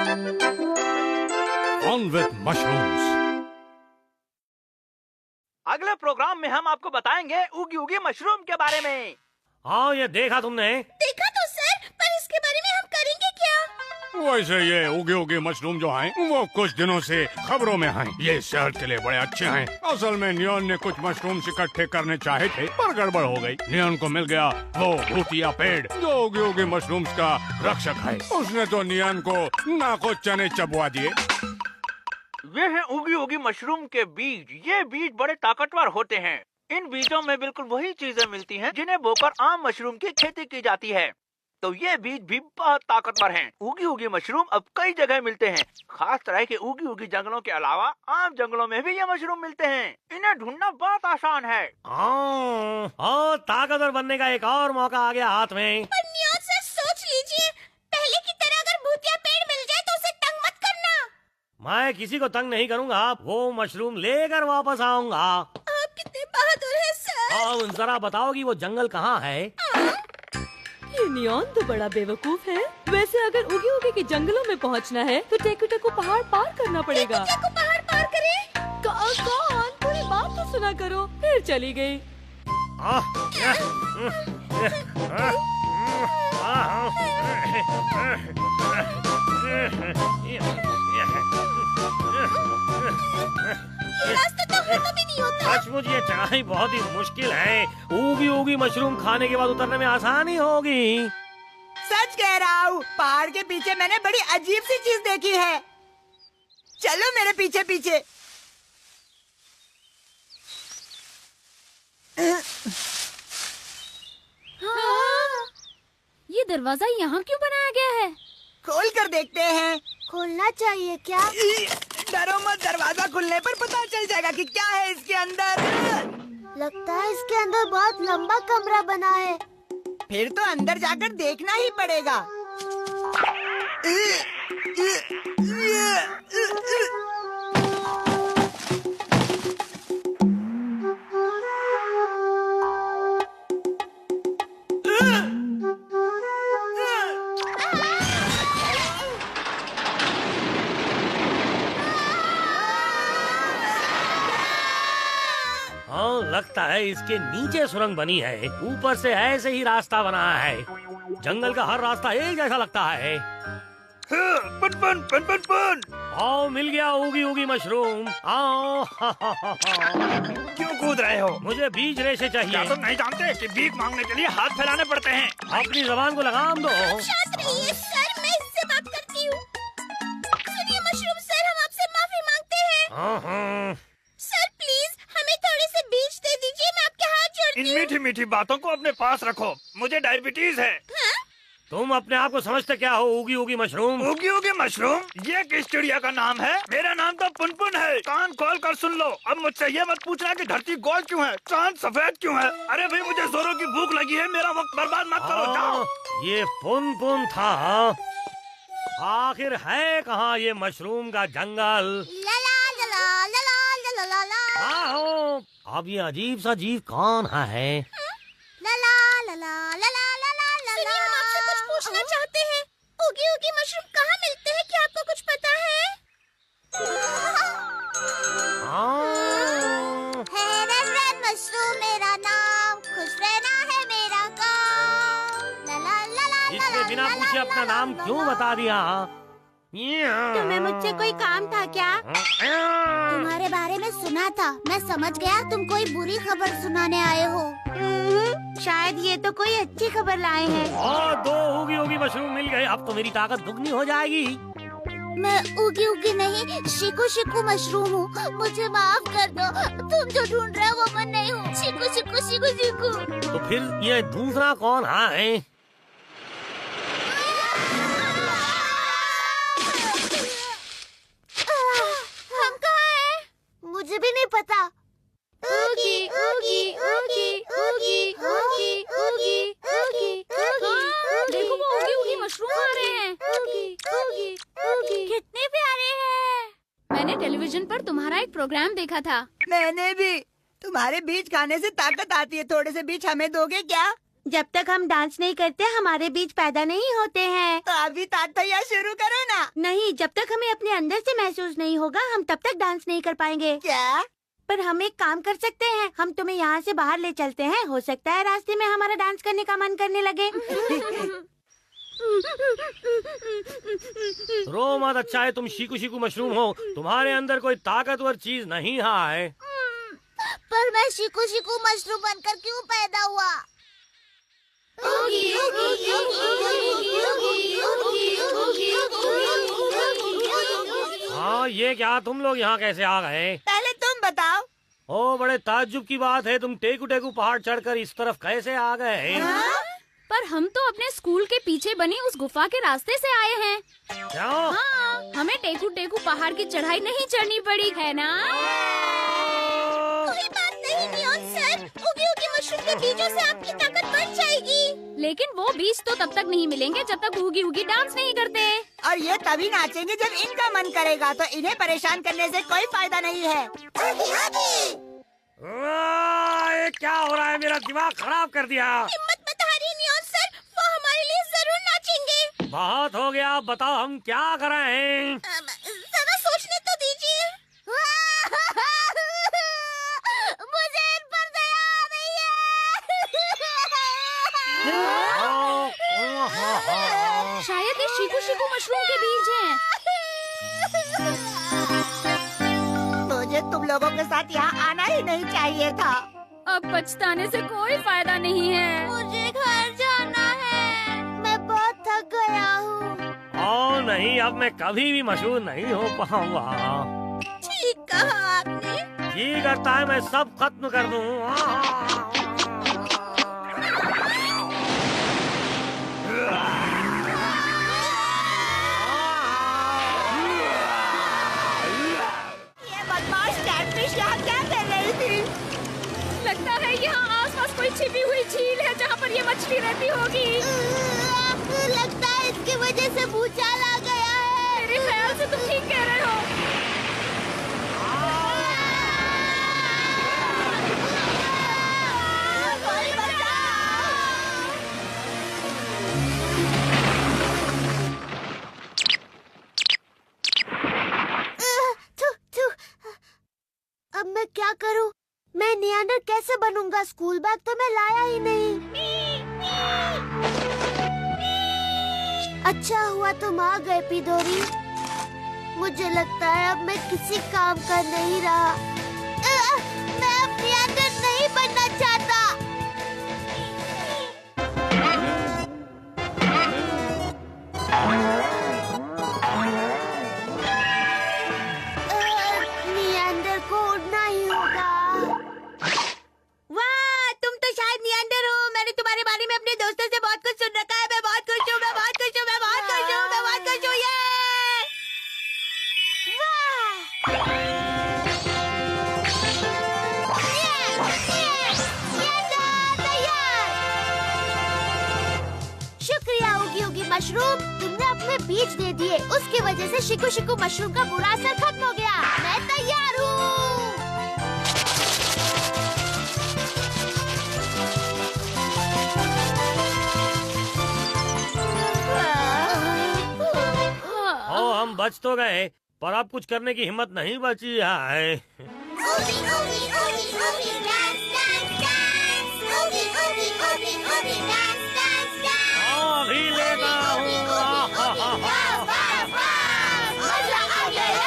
On with mushrooms. अगले programme में हम आपको बताएंगे उगी उगी मशरूम के बारे में। हाँ, ये देखा तुमने? देखा तो सर, पर इसके बारे में हम करेंगे क्या? वैसे ये उगे उगे मशरूम जो हैं, वो कुछ दिनों से खबरों में हैं। ये सेहत के लिए बड़े अच्छे हैं। असल में नियॉन ने कुछ मशरूम इकट्ठे करने चाहे थे, पर गड़बड़ हो गई। नियॉन को मिल गया वो भूतिया पेड़ जो उगे उगे मशरूम्स का रक्षक है। उसने तो नियॉन को नाको चने चबवा दिए। वे हैं उगी उगी मशरूम के बीज। ये बीज बड़े ताकतवर होते हैं। इन बीजों में बिल्कुल वही चीजें मिलती हैं जिन्हें बोकर आम मशरूम की खेती की जाती है। तो ये बीज भी बहुत ताकतवर हैं। उगी उगी मशरूम अब कई जगह मिलते हैं। खास तरह के उगी उगी जंगलों के अलावा आम जंगलों में भी ये मशरूम मिलते हैं। इन्हें ढूंढना बहुत आसान है। हाँ, ताकतवर बनने का एक और मौका आ गया हाथ में। पर नियॉन सर, सोच लीजिए, पहले की तरह अगर भूतिया पेड़ मिल जाए तो उसे तंग मत करना। मैं किसी को तंग नहीं करूँगा, वो मशरूम लेकर वापस आऊँगा। आप कितने बहादुर हैं सर। और जरा बताओ कि वो जंगल कहाँ है? ये नियॉन तो बड़ा बेवकूफ है। वैसे अगर उगी उगी के जंगलों में पहुंचना है तो टेकू टेकू पहाड़ पार करना पड़ेगा। टेकू पहाड़ पार करे? कौन? पूरी बात तो सुना करो। फिर चली गई। ये रास्ता तो खत्म ही नहीं होता। सचमुच ये चढ़ाई बहुत ही मुश्किल है। उगी उगी मशरूम खाने के बाद उतरने में आसानी होगी। सच कह रहा हूँ, पहाड़ के पीछे मैंने बड़ी अजीब सी चीज देखी है। चलो मेरे पीछे पीछे। हाँ। ये दरवाजा यहाँ क्यों बनाया गया है? खोल कर देखते हैं। खोलना चाहिए क्या? डरो मत, दरवाजा खुलने पर पता चल जाएगा कि क्या है इसके अंदर। लगता है इसके अंदर बहुत लंबा कमरा बना है। फिर तो अंदर जाकर देखना ही पड़ेगा। लगता है इसके नीचे सुरंग बनी है। ऊपर से ऐसे ही रास्ता बना है। जंगल का हर रास्ता एक जैसा लगता है। पन पन पन पन पन। आओ, मिल गया उगी उगी मशरूम। आओ। क्यों कूद रहे हो? मुझे बीज रेशे क्या चाहिए। तुम नहीं जानते कि भीख मांगने के लिए हाथ फैलाने पड़ते हैं? अपनी जबान को लगाम दो। शांत रहिए सर, मैं इससे बात करती हूँ। सुनिए मशरूम सर, हम आपसे माफी मांगते हैं। सर प्लीज हमें थोड़े से बीज दे दीजिए, मैं आपके हाथ जोड़ती इन हूँ। मीठी मीठी बातों को अपने पास रखो। मुझे डायबिटीज है। तुम अपने आप को समझते क्या हो उगी उगी मशरूम? उगी उगी मशरूम ये किस चिड़िया का नाम है? मेरा नाम तो पुनपुन है। कान खोल कर सुन लो। अब मुझसे ये मत पूछना कि धरती गोल क्यों है, चांद सफेद क्यों है। अरे भाई, मुझे जोरों की भूख लगी है। मेरा वक्त बर्बाद मत करो, जाओ। ये पुन था। आखिर है कहाँ ये मशरूम का जंगल? ला ला ला ला ला ला ला ला। आओ, अब ये अजीब सा जीव कौन है? ला ला ला ला ला ला ला ला ला। सुनिए, हम आपसे कुछ पूछना चाहते हैं। उगी उगी मशरूम कहाँ मिलते हैं, क्या आपको कुछ पता है? है रेड मशरूम मेरा नाम, खुश रहना है मेरा काम। ला ला ला ला। इसने बिना पूछे अपना नाम क्यों बता दिया? तुम्हें मुझसे कोई काम था क्या? तुम्हारे बारे में सुना था, मैं समझ गया तुम कोई बुरी खबर सुनाने आए हो। शायद ये तो कोई अच्छी खबर लाए हैं। और 2 उगी उगी मशरूम मिल गए। अब तो मेरी ताकत दुगनी हो जाएगी। मैं उगी उगी नहीं, शिकू शिकू मशरूम हूँ। मुझे माफ कर दो। तुम जो ढूंढ रहे हो वो मैं नहीं हूँ। शिकू शिकू शिकू शिकू। तो फिर ये दूसरा कौन है? हम कहाँ हैं? मुझे भी नहीं पता। उगी उगी उगी उगी उगी उगी उगी उगी। देखो, वो उगी उगी मशरूम खा रहे हैं। उगी उगी उगी। कितने प्यारे हैं। मैंने टेलीविजन पर तुम्हारा एक प्रोग्राम देखा था। मैंने भी। तुम्हारे बीज खाने से ताकत आती है। थोड़े से बीज हमें दोगे क्या? जब तक हम डांस नहीं करते हमारे बीज पैदा नहीं होते हैं। तो अभी तातैया शुरू करो ना। नहीं, जब तक हमें अपने अंदर से महसूस नहीं होगा हम तब तक डांस नहीं कर पाएंगे। क्या? पर हम एक काम कर सकते हैं, हम तुम्हें यहाँ से बाहर ले चलते हैं। हो सकता है रास्ते में हमारा डांस करने का मन करने लगे। रो मत, अच्छा है तुम शीकू शीकू मशरूम हो, तुम्हारे अंदर कोई ताकतवर चीज नहीं है। पर मैं शीकू शीकू मशरूम बनकर क्यों पैदा हुआ? हाँ, ये क्या, तुम लोग यहाँ कैसे आ गए? पहले तुम बताओ। ओ, बड़े ताज्जुब की बात है, तुम टेकू टेकू पहाड़ चढ़कर इस तरफ कैसे आ गए? पर हम तो अपने स्कूल के पीछे बनी उस गुफा के रास्ते से आए हैं। क्या? हाँ, हमें टेकू टेकू पहाड़ की चढ़ाई नहीं चढ़नी पड़ी है ना? कोई बात नहीं नियॉन सर, उगी उगी मशरूम के बीजों से आपकी ताकत बढ़ जाएगी। लेकिन वो बीज तो तब तक नहीं मिलेंगे जब तक उगी उगी डांस नहीं करते। और ये तभी नाचेंगे जब इनका मन करेगा, तो इन्हें परेशान करने से कोई फायदा नहीं है। ये क्या हो रहा है, मेरा दिमाग खराब कर दिया। हिम्मत मत हारिए नियॉन सर, वो हमारे लिए जरूर नाचेंगे। बहुत हो गया, अब बताओ हम क्या करें? जरा सोचने तो दीजिए। मुझे इन पर दया आ रही है। शायद ये शीकू शीकू मशरूम के बीज हैं। मुझे तुम लोगों के साथ यहाँ आना ही नहीं चाहिए था। अब पछताने से कोई फायदा नहीं है। मुझे घर जाना है, मैं बहुत थक गया हूँ। ओ नहीं, अब मैं कभी भी मशहूर नहीं हो पाऊंगा। ठीक कहा आपने। जी करता है मैं सब खत्म कर दूं। यहाँ क्या कर रही थी? लगता है यहाँ आसपास कोई छिपी हुई झील है जहाँ पर ये मछली रहती होगी। लगता है इसकी वजह से भूचाल आ गया है। मेरे ख्याल से तुम ठीक कह रहे हो। अब मैं क्या करूं? मैं नियांडर कैसे बनूंगा? स्कूल बैग तो मैं लाया ही नहीं। अच्छा हुआ तुम आ गए पिदोरी। मुझे लगता है अब मैं किसी काम का नहीं रहा। मैं अब नियांडर नहीं बनना चाहता। नियांडर को उड़ना ही होगा। वाह, तुम तो शायद नियांडर हो। मैंने तुम्हारे बारे में अपने दोस्तों से बहुत कुछ सुन रखा है। मैं बहुत खुश हूँ, मैं बहुत खुश हूँ, मैं बहुत खुश हूँ, मैं बहुत खुश हूँ। ये शुक्रिया उगी उगी मशरूम, तुमने अपने बीज दे दिए। उसकी वजह से शिकू शिकू मशरूम का बुरा असर खत्म हो गया। मैं तैयार हूँ। ओ, हम बच तो गए, पर अब कुछ करने की हिम्मत नहीं बची है। उगी उगी उगी उगी डांस डांस डांस। उगी उगी उगी उगी डांस डांस डांस। अभी लेता हूँ। मजा आ गया।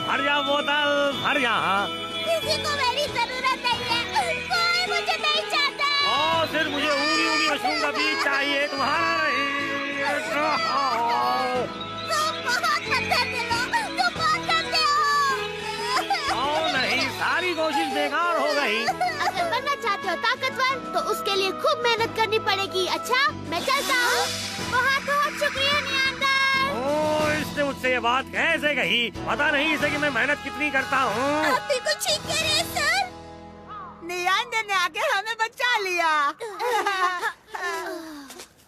भर जा बोतल, भर जा। किसी को मेरी जरूरत नहीं है, कोई मुझे नहीं चाहता। और सिर्फ मुझे उगी उगी मशरूम का बीज चाहिए, तुम्हारा नहीं। तुम बहुत गंदे दिल हो, तुम बहुत गंदे हो। ओ नहीं, सारी कोशिश बेकार हो गई। अगर बनना चाहते हो ताकतवर तो उसके लिए खूब मेहनत करनी पड़ेगी। अच्छा, मैं चलता हूँ। बहुत बहुत शुक्रिया नियांडर। ओ, इसने मुझसे ये बात कैसे कही? पता नहीं इसे कि मैं मेहनत कितनी करता हूँ। आप बिल्कुल ठीक कह रहे हैं सर। नियांडर ने आके हमें बचा लिया।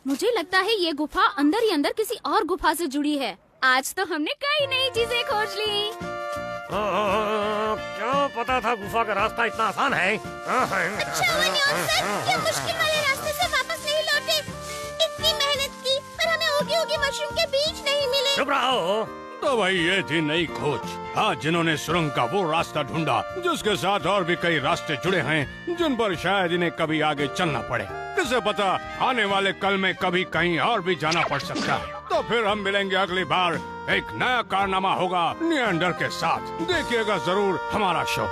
मुझे लगता है ये गुफा अंदर ही अंदर किसी और गुफा से जुड़ी है। आज तो हमने कई नई चीजें खोज ली। क्यों पता था गुफा का रास्ता इतना आसान है? अच्छा हुआ नियांडर सर, ये मुश्किल वाले रास्ते से वापस नहीं लौटे। चुप रहो। तो भाई ये थी नई खोज। आज जिन्होंने सुरंग का वो रास्ता ढूंढा जिसके साथ और भी कई रास्ते जुड़े हैं जिन पर शायद इन्हें कभी आगे चलना पड़े। किसे पता आने वाले कल में कभी कहीं और भी जाना पड़ सकता है। तो फिर हम मिलेंगे अगली बार। एक नया कारनामा होगा नियंडर के साथ। देखिएगा जरूर हमारा शो।